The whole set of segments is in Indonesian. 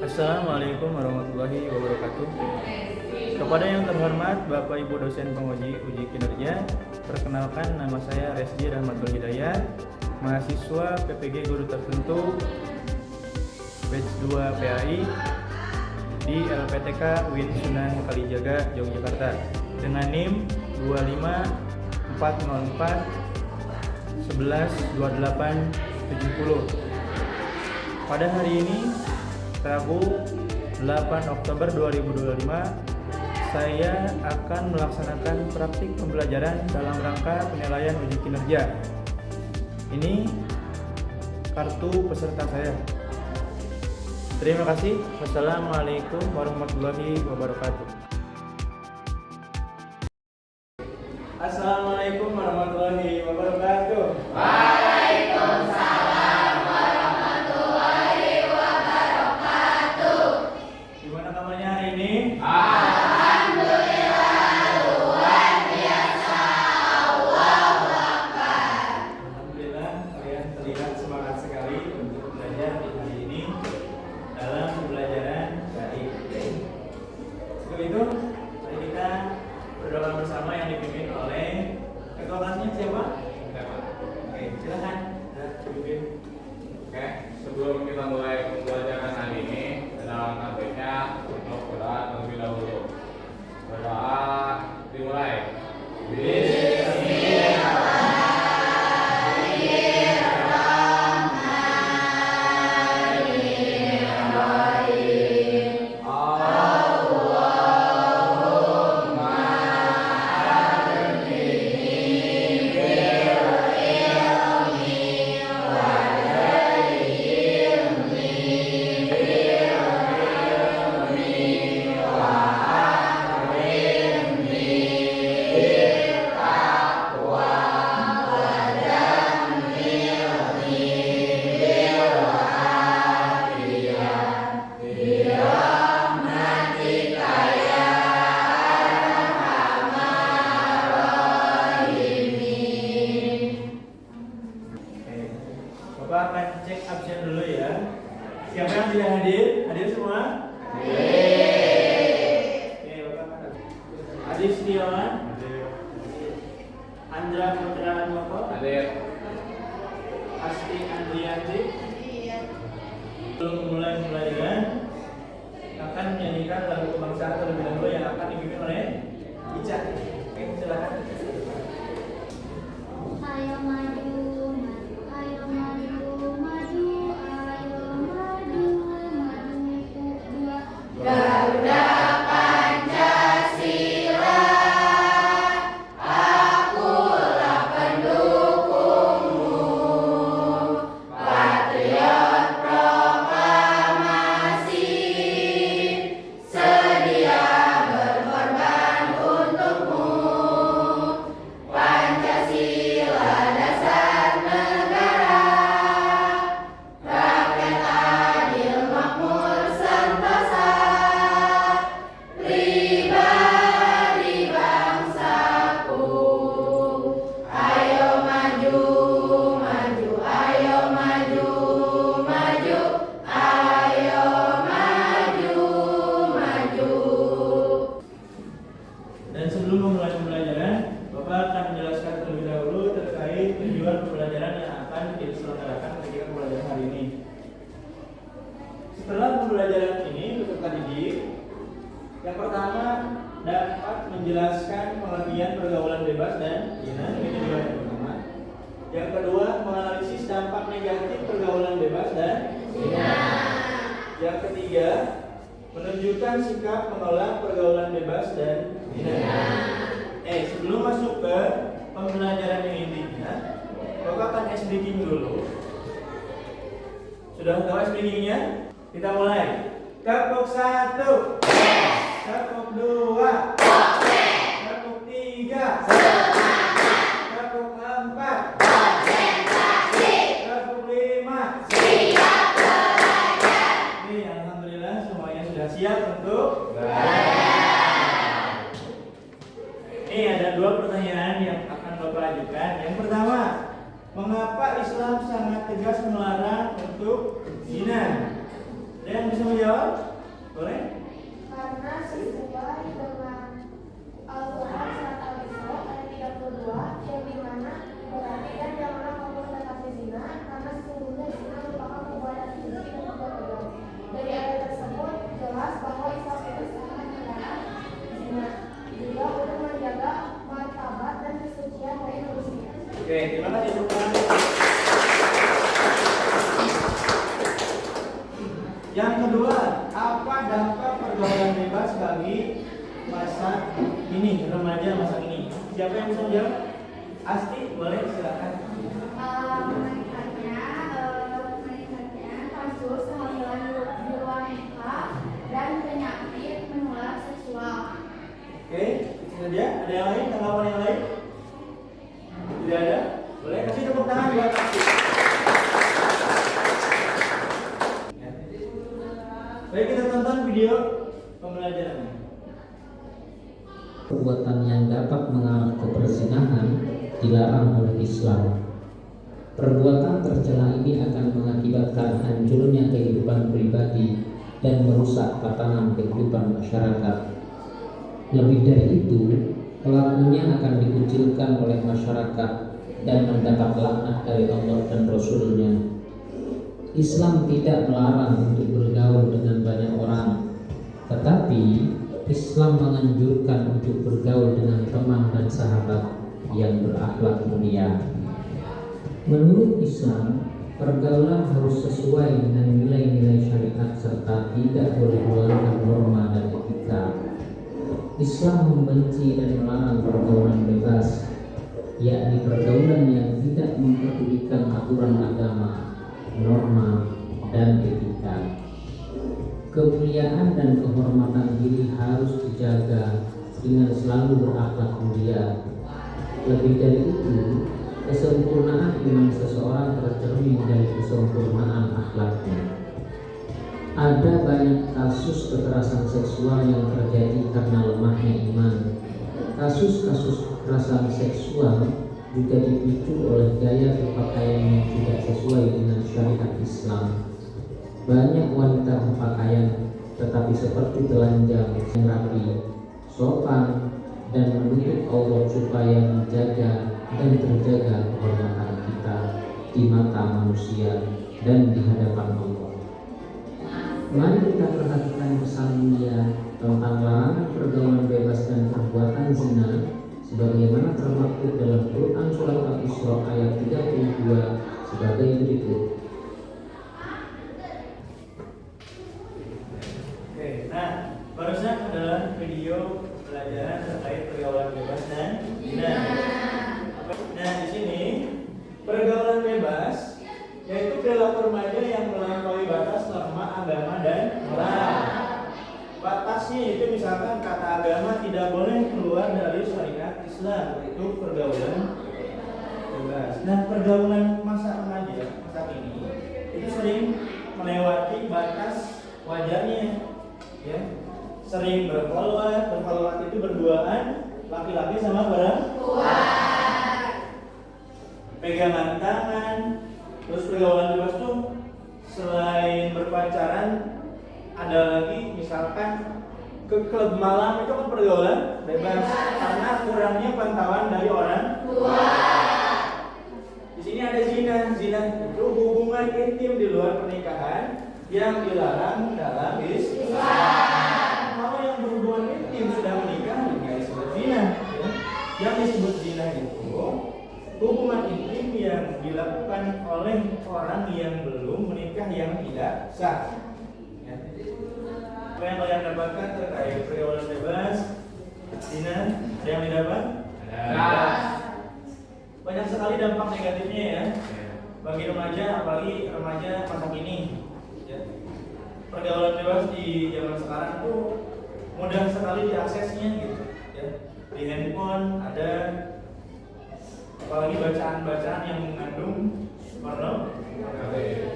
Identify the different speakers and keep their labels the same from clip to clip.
Speaker 1: Assalamualaikum warahmatullahi wabarakatuh. Kepada yang terhormat Bapak Ibu dosen penguji uji kinerja, perkenalkan nama saya Resdi Rahmatul Hidayat, mahasiswa PPG Guru Tertentu Batch 2 PAI di LPTK UIN Sunan Kalijaga, Yogyakarta dengan NIM 25404 112870. Pada hari ini Rabu 8 Oktober 2025, saya akan melaksanakan praktik pembelajaran dalam rangka penilaian uji kinerja. Ini kartu peserta saya. Terima kasih. Wassalamualaikum warahmatullahi wabarakatuh. Assalamualaikum warahmatullahi wabarakatuh. Itu mari kita berdoa bersama yang dipimpin oleh ketua kelasnya siapa? Oke, silakan. Dipimpin.
Speaker 2: Oke, sebelum kita mulai pembelajaran hari ini, dalam nantinya untuk berdoa terlebih dahulu. Berdoa dimulai.
Speaker 1: Bapak akan cek absen dulu ya. Siapa yang tidak hadir? Hadir semua? Oke, Bapak akan Adi Setiawan? Andra Putra Moko?
Speaker 2: Hadir.
Speaker 1: Asti Andrianti? Sebelum memulai pembelajaran, akan menyanyikan lagu kebangsaan terlebih dahulu yang akan dipimpin oleh Ica. Oke, silakan.
Speaker 3: Ayo maju, ayo maju, maju, ayo maju, maju dua. Garuda Pancasila, akulah pendukungmu, patriot proklamasi, sedia berkorban untukmu. Pancasila dasar negara, rakyat adil makmur sentosa, pribadi bangsaku. Ayo maju, maju, ayo maju, maju, ayo maju, maju.
Speaker 1: Dan sebelum memulai pembelajaran, Bapak akan menjelaskan terlebih dahulu terkait tujuan pembelajaran yang akan diselenggarakan ketika pembelajaran hari ini. Setelah pembelajaran ini, peserta didik yang pertama dapat menjelaskan pengertian pergaulan bebas dan zina, ini tujuan yang pertama. Yang kedua, menganalisis dampak negatif pergaulan bebas dan zina. Yang ketiga, menunjukkan sikap menolak pergaulan bebas dan zina. Sebelum masuk ke pembelajaran yang intinya, Bapak akan speaking dulu. Sudah tahu speakingnya? Kita mulai. Tepuk 1, tepuk 2, tepuk 3, tepuk 4, tepuk 5. Nih, alhamdulillah semuanya sudah siap untuk Ini ada dua pertanyaan yang akan Bapak ajukan. Yang pertama, mengapa Islam sangat tegas melarang untuk zina? Ada yang bisa menjawab? Yang kedua, apa dampak pergaulan bebas bagi masa ini, remaja masa ini? Siapa yang bisa menjawab? Asti, boleh silakan.
Speaker 3: Meningkatnya kasus kehamilan di luar nikah dan penyakit menular seksual.
Speaker 1: Oke, itu saja. Ada yang lain? Tanggapan yang lain? Tidak ada? Boleh kasih tepuk tangan buat Asti. Baik, kita tonton video pembelajarannya.
Speaker 4: Perbuatan yang dapat mengarah ke perzinahan dilarang oleh Islam. Perbuatan tercela ini akan mengakibatkan hancurnya kehidupan pribadi dan merusak tatanan kehidupan masyarakat. Lebih dari itu, pelakunya akan dikucilkan oleh masyarakat dan mendapat laknat dari Allah dan Rasul-Nya. Islam tidak melarang untuk bergaul dengan banyak orang, tetapi Islam menganjurkan untuk bergaul dengan teman dan sahabat yang berakhlak mulia. Menurut Islam, pergaulan harus sesuai dengan nilai-nilai syariat serta tidak boleh melanggar norma dan etika. Islam membenci dan melarang pergaulan bebas, yakni pergaulan yang tidak memperdulikan aturan agama, norma, dan etika. Kemuliaan dan kehormatan diri harus dijaga dengan selalu berakhlak mulia. Lebih dari itu, kesempurnaan iman seseorang tercermin dari kesempurnaan akhlaknya. Ada banyak kasus kekerasan seksual yang terjadi karena lemahnya iman. Kasus-kasus kekerasan seksual juga dipicu oleh gaya berpakaian yang tidak sesuai dengan syariat Islam. Banyak wanita berpakaian tetapi seperti telanjang yang rapi, sopan, dan menutup aurat supaya menjaga dan terjaga kehormatan kita di mata manusia dan di hadapan Allah. Mari kita perhatikan pesan mulia tentang larangan pergaulan bebas dan perbuatan zina sebagaimana termaktub dalam Quran Surat Al-Isra ayat 32 sebagai berikut.
Speaker 1: Oke, nah barusan adalah video pelajaran terkait pergaulan bebas dan zina. Nah di sini pergaulan bebas yaitu perilaku remaja yang melampaui batas norma agama dan moral. Batasnya itu misalkan kata agama tidak boleh keluar dari syariat Islam, itu pergaulan bebas. Nah pergaulan masa remaja masa ini itu sering melewati batas wajarnya, ya. Sering berkhulwat itu berduaan laki-laki sama perempuan, pegangan tangan. Terus pergaulan bebas tuh selain berpacaran ada lagi misalkan ke klub malam, itu kan pergaulan bebas karena kurangnya pantauan dari orang tua. Di sini ada zina itu hubungan intim di luar pernikahan yang dilarang dalam Islam. Kalau yang berhubungan intim sudah menikah nggak disebut zina, ya. Yang disebut zina itu hubungan intim yang dilakukan oleh orang yang belum menikah yang tidak sah. Ya. Apa yang kalian dapatkan terkait pergaulan bebas, zina? Ada yang didapat?
Speaker 2: Ada.
Speaker 1: Banyak sekali dampak negatifnya ya. Bagi remaja, apalagi remaja masa kini. Ya. Pergaulan bebas di zaman sekarang tuh mudah sekali diaksesnya gitu. Ya. Di handphone ada apalagi bacaan-bacaan yang mengandung pornografi.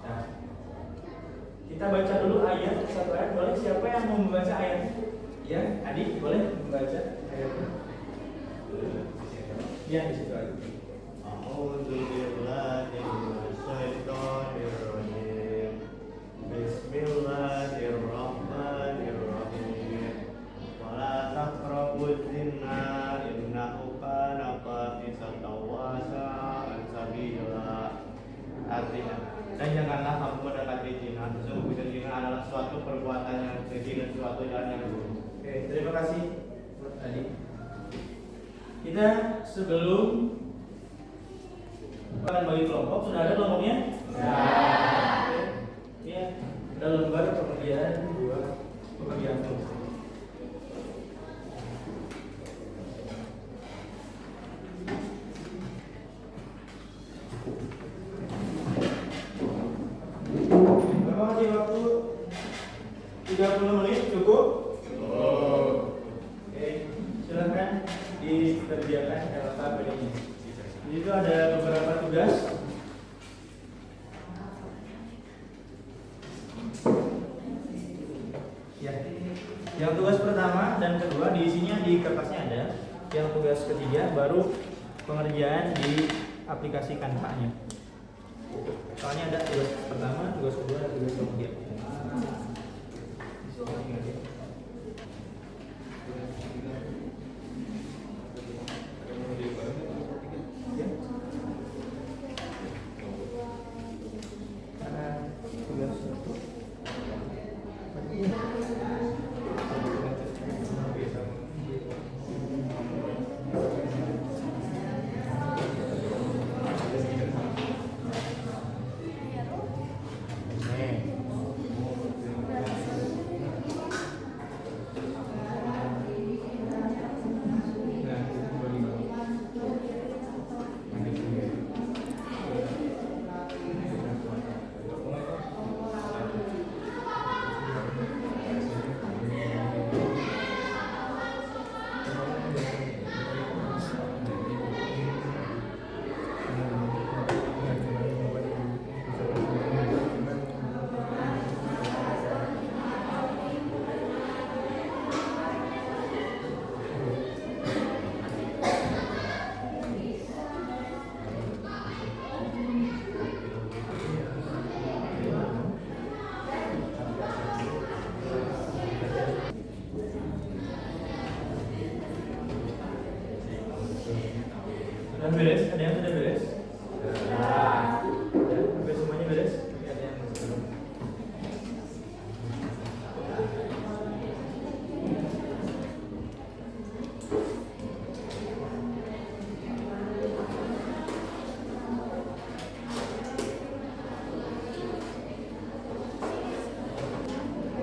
Speaker 1: Nah, kita baca dulu ayat satu ayat, boleh? Siapa yang mau membaca ayat? Ya, Adi boleh membaca ayatnya? Ya, di situ aja. A'udzubillahiminasyaitonirrajim. Bismillahirrahmanirrahim. Wala taqrabuz zina innahu kana fahisatan wa sa'a sabila. Artinya, dan janganlah kamu mendekati zina. Sesungguhnya zina adalah suatu perbuatan yang keji dan suatu jalan yang buruk. Oke, terima kasih buat Adi. Kita sebelum akan bagi kelompok, sudah ada kelompoknya? Ya. Ada lembar pengerjaan 2 pekerjaan kelompok. Bapak kasih waktu 30 menit cukup? Oke, silakan dikerjakan LKPD-nya. Di situ ada beberapa tugas. Ya. Yang tugas pertama dan kedua diisinya di kertasnya ada. Yang tugas ketiga baru pengerjaan di aplikasi Canva-nya. Soalnya ada tugas pertama, tugas kedua, dan tugas ketiga. Sudah beres? Ada yang sudah beres? Ya. Sampai semuanya beres? Ada yang belum?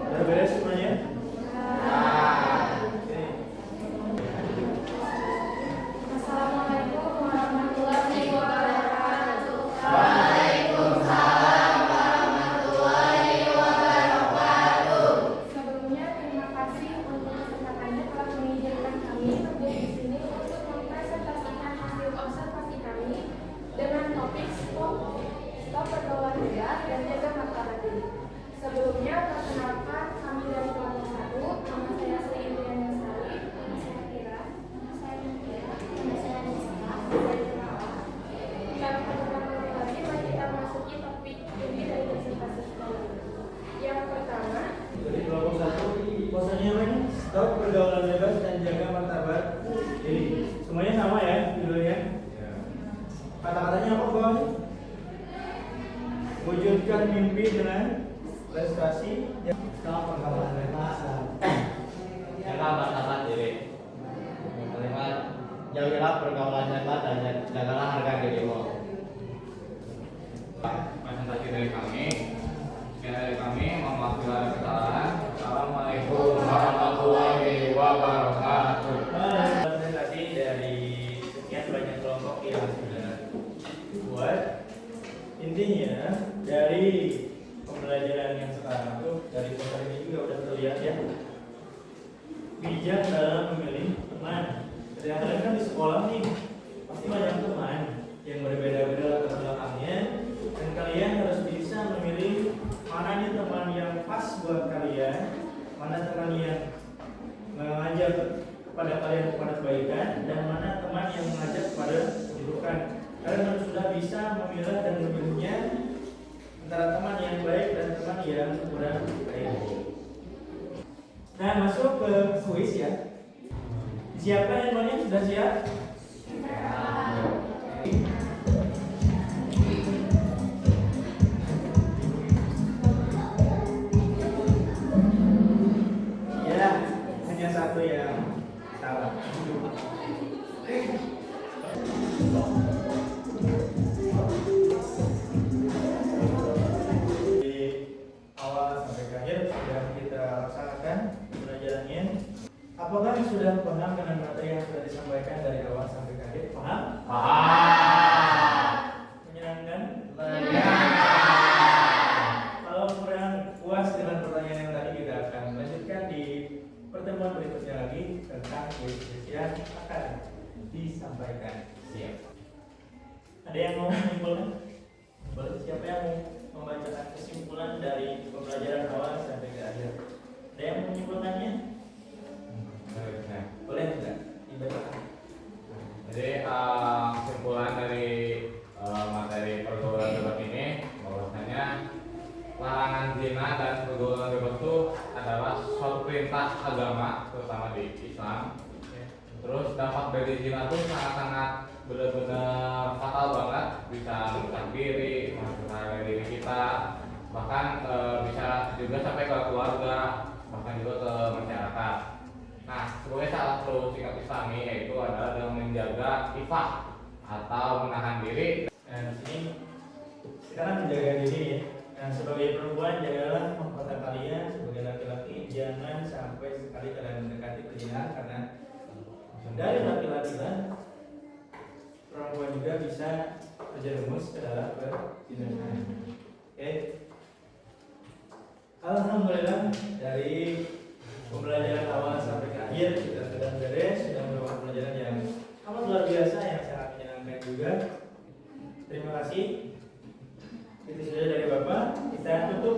Speaker 1: Sudah beres semuanya? Oke.
Speaker 3: Assalamualaikum warahmatullahi wabarakatuh. Sebelumnya terima kasih untuk kesempatannya telah mengizinkan kami berdiri di sini untuk mempresentasikan hasil observasi kami dengan topik stop pergaulan bebas dan jaga martabat diri. Sebelumnya perkenalkan kami dari kelompok 1, nama saya Sri Indriani Sari, nama saya Kira, nama saya Mutiara, nama saya Nisa, nama saya Jenala. Tanpa berlama-lama lagi, mari kita masuki topik inti dari presentasi kita. Yang pertama,
Speaker 1: Dari kelompok 1, posannya apa ini? Stop pergaulan bebas dan jaga martabat diri. Semuanya sama ya judulnya? Kata-katanya apa bang? Wujudkan mimpi dengan prestasi. Stop pergaulan bebas.
Speaker 5: Jaga martabat diri. Yang kelima, jauhilah pergaulan bebas dan jagalah harga dirimu.
Speaker 2: Presentasi dari kami. Sekian dari kami, mohon maaf bila ada kesalahan. Assalamualaikum warahmatullahi wabarakatuh.
Speaker 1: Presentasi dari sekian banyak kelompok yang sudah buat. Intinya dari pembelajaran yang sekarang tuh dari poster ini juga udah terlihat ya. Bijak dalam memilih teman. Ketika kalian kan di sekolah nih, pasti banyak teman yang berbeda-beda latar belakangnya, dan kalian harus bisa memilih mana nih teman yang pas buat kalian, mana teman yang mengajak kepada kalian kepada kebaikan, dan mana teman yang mengajak kepada keburukan. Kalian harus sudah bisa memilah dan memilihnya antara teman yang baik dan teman yang kurang baik. Nah, masuk ke kuis ya. Siapkan handphonenya, sudah siap? Ya, hanya satu yang salah. Dari awal sampai sudah paham dengan materi yang sudah disampaikan dari awal sampai ke akhir? Paham?
Speaker 2: Paham.
Speaker 1: Menyenangkan?
Speaker 2: Menyenangkan.
Speaker 1: Kalau kurang puas dengan pertanyaan yang tadi, kita akan melanjutkan di pertemuan berikutnya lagi tentang kuis yang akan disampaikan.
Speaker 2: Siap.
Speaker 1: Ada yang mau menyimpulkan? Boleh. Siapa yang mau membacakan kesimpulan dari pembelajaran awal sampai ke akhir? Ada yang mau menyimpulkannya? Boleh tidak? Dibacakan.
Speaker 2: Jadi kesimpulan dari materi pergaulan bebas ini bahwasanya larangan zina dan pergaulan bebas itu adalah suatu perintah agama terutama di Islam. Terus dampak dari zina itu sangat-sangat benar-benar fatal banget, bisa merusak diri, merusak diri kita, bahkan bisa juga sampai ke keluarga, bahkan juga ke masyarakat. Nah, sebagai salah satu sikap Islami yaitu adalah dengan menjaga ifah atau menahan diri.
Speaker 1: Nah, di sini sekarang menjaga diri ya. Nah, sebagai perempuan jagalah mahkota kalian, sebagai laki-laki jangan sampai sekali kalian mendekati perzinahan, karena dari laki-laki lah perempuan juga bisa terjerumus ke dalam perzinahan. Oke. Alhamdulillah dari pembelajaran awal sampai ke akhir kita sudah beres, sudah melakukan pembelajaran yang amat luar biasa, yang sangat menyenangkan juga. Terima kasih. Itu saja dari Bapak. Kita tutup.